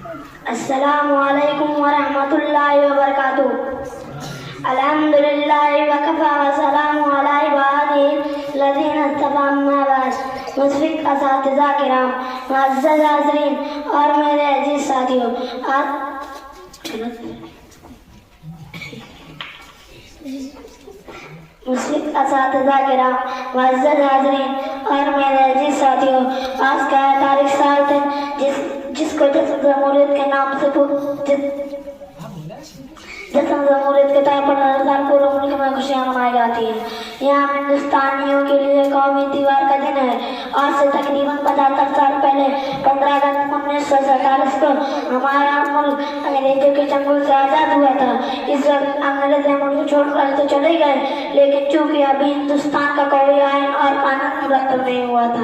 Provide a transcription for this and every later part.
السلام علیکم ورحمۃ اللہ وبرکاتہ. الحمد للہ وکفی وسلام علی عبادہ الذین اصطفی. اما بعد. مشفق اساتذہ کرام، معزز حاضرین اور میرے عزیز ساتھیوں، مشفق اساتذہ کرام، معزز حاضرین اور میرے عزیز ساتھیوں، آج کا تاریخ سال تھے جس کو جشن جمہوریت کے نام سے جشن جمہوریت کے طور پر ہر سال پورے ملک میں خوشیاں منائی جاتی ہیں. یہاں ہندوستانیوں کے لیے قومی تہوار کا دن ہے. آج سے تقریباً 75 سال پہلے 15 اگست 1947 کو ہمارا ملک انگریزوں کے چنگل سے آزاد ہوا تھا. اس وقت انگریز ملک چھوڑ کر تو چلے گئے، لیکن چونکہ ابھی ہندوستان کا کوئی آئین اور قانون مرتب نہیں ہوا تھا،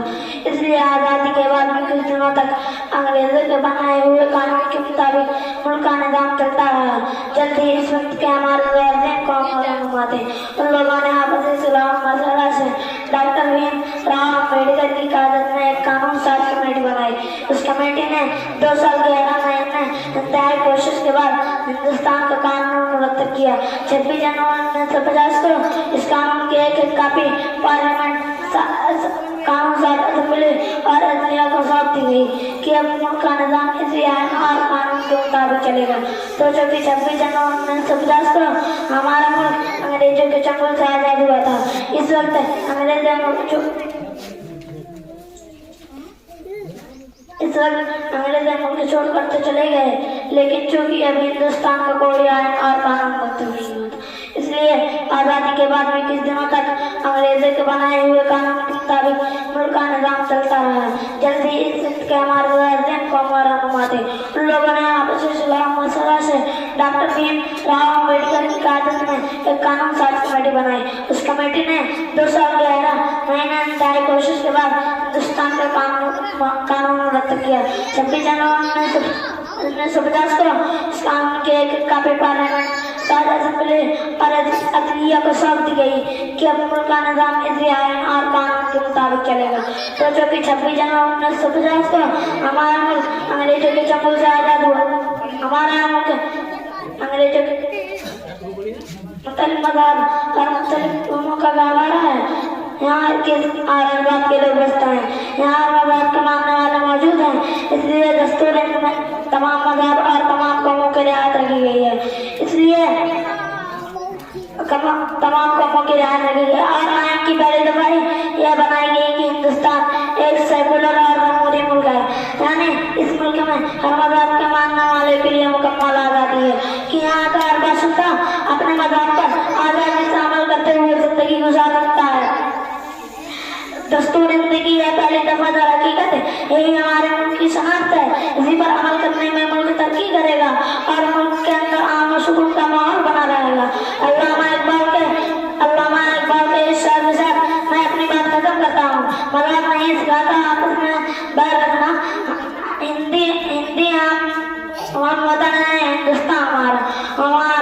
اس لیے آزادی کے بعد بھی کچھ دنوں تک انگریزوں کے بنائے ہوئے قانون کے مطابق ملک کا نظام چلتا رہا. جلد ہی اس وقت کے ہمارے والدین قوم اور رہنما تھے. ان لوگوں نے آپسی صلاح مشورہ سے ڈاکٹر بھیم راؤ امبیڈکر کی قیادت میں ایک قانون ساز کمیٹی بنائی. اس کمیٹی نے 2 سال 11 مہینے انتہائی کوشش کے بعد ہندوستان کا قانون مرتب کیا. 26 جنوری 1950 کو اس قانون کی ایک کاپی پارلیمنٹ قانون ساز اسمبلی اور عدلیہ کو سونپ دی گئی کہ اب ملک کا نظام اسی آئین اور قانون کے مطابق چلے گا. تو چونکہ 26 جنوری 1950 کو ہمارا ملک انگریزوں کے چنگل سے آزاد ہوا تھا، اس وقت انگریز ملک چھوڑ کر تو چلے گئے، لیکن چونکہ ابھی ہندوستان کا کوئی آئین اور قانون مرتب نہیں ہوا تھا، اس لیے آزادی کے بعد بھی کچھ دنوں تک انگریزوں کے بنائے ہوئے قانون کے مطابق ملک کا نظام چلتا رہا. جلد ہی اس وقت کے ہمارے والدین قوم اور رہنما تھے. ان لوگوں نے آپسی صلاح مشورہ سے ڈاکٹر بھیم راؤ امبیڈکر کی قیادت میں ایک قانون ساز کمیٹی بنائی. اس کمیٹی نے 2 سال 11 مہینے انتہائی کوشش کے بعد ہندوستان کا قانون مرتب کیا. 26 جنوری 1950 کو اس قانون کی ایک کاپی پارلیمنٹ ساز اسمبلی اور عدلیہ کو سونپ دی گئی کہ اب ملک کا نظام اسی آئین اور قانون کے مطابق چلے گا. تو چونکہ 26 جنوری 1950 کو ہمارا ملک انگریزوں کے چنگل سے آزاد ہوا. ہمارا ملک انگریزوں کے مختلف مذہب اور مختلف قوموں کا گہوارہ ہے. یہاں کے ہر مذہب کے لوگ بستے ہیں، یہاں ہر مذہب کے ماننے والے موجود ہیں. اس لیے دستور میں تمام مذہب اور تمام قوموں کی رعایت رکھی گئی ہے. اس لیے تمام قوموں کی رعایت رکھی گئی اور آئین کی پہلی دفعہ یہ بنائی گئی کہ ہندوستان ایک سیکولر اور جمہوری ملک ہے، یعنی اس ملک میں ہر مذہب کے ماننے والے کے لیے مکمل آزادی ہے کہ یہاں کا ہر باشندہ اپنے مذہب پر آزادی سے عمل کرتے ہوئے زندگی گزار سکتا ہے. دستور زندگی ہے پہلی دفعہ در حقیقت یہی ہمارے ملک کی شناخت ہے. اسی پر عمل کرنے میں ملک ترقی کرے گا اور ملک کے اندر امن و سکون کا ماحول بنا رہے گا. علامہ اقبال کے اس شعر کے ساتھ میں اپنی بات ختم کرتا ہوں. مذہب نہیں سکھاتا آپس میں بیر رکھنا، ہندی ہم وطن ہے ہندوستان ہمارا.